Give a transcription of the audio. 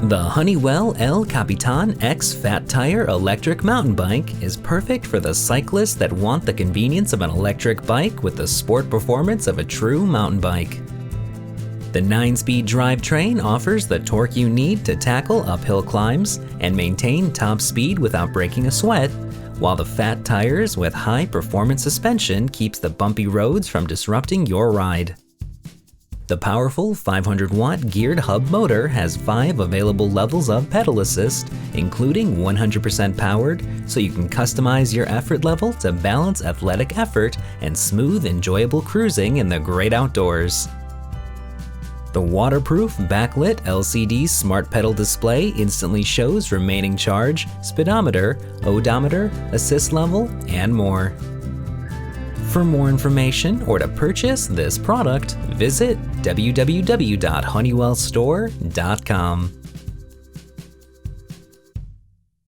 The Honeywell El Capitan X Fat Tire electric mountain bike is perfect for the cyclists that want the convenience of an electric bike with the sport performance of a true mountain bike. The 9-speed drivetrain offers the torque you need to tackle uphill climbs and maintain top speed without breaking a sweat, while the fat tires with high-performance suspension keeps the bumpy roads from disrupting your ride. The powerful 500-watt geared hub motor has 5 available levels of pedal assist, including 100% powered, so you can customize your effort level to balance athletic effort and smooth, enjoyable cruising in the great outdoors. The waterproof backlit LCD smart pedal display instantly shows remaining charge, speedometer, odometer, assist level, and more. For more information or to purchase this product, visit www.honeywellstore.com.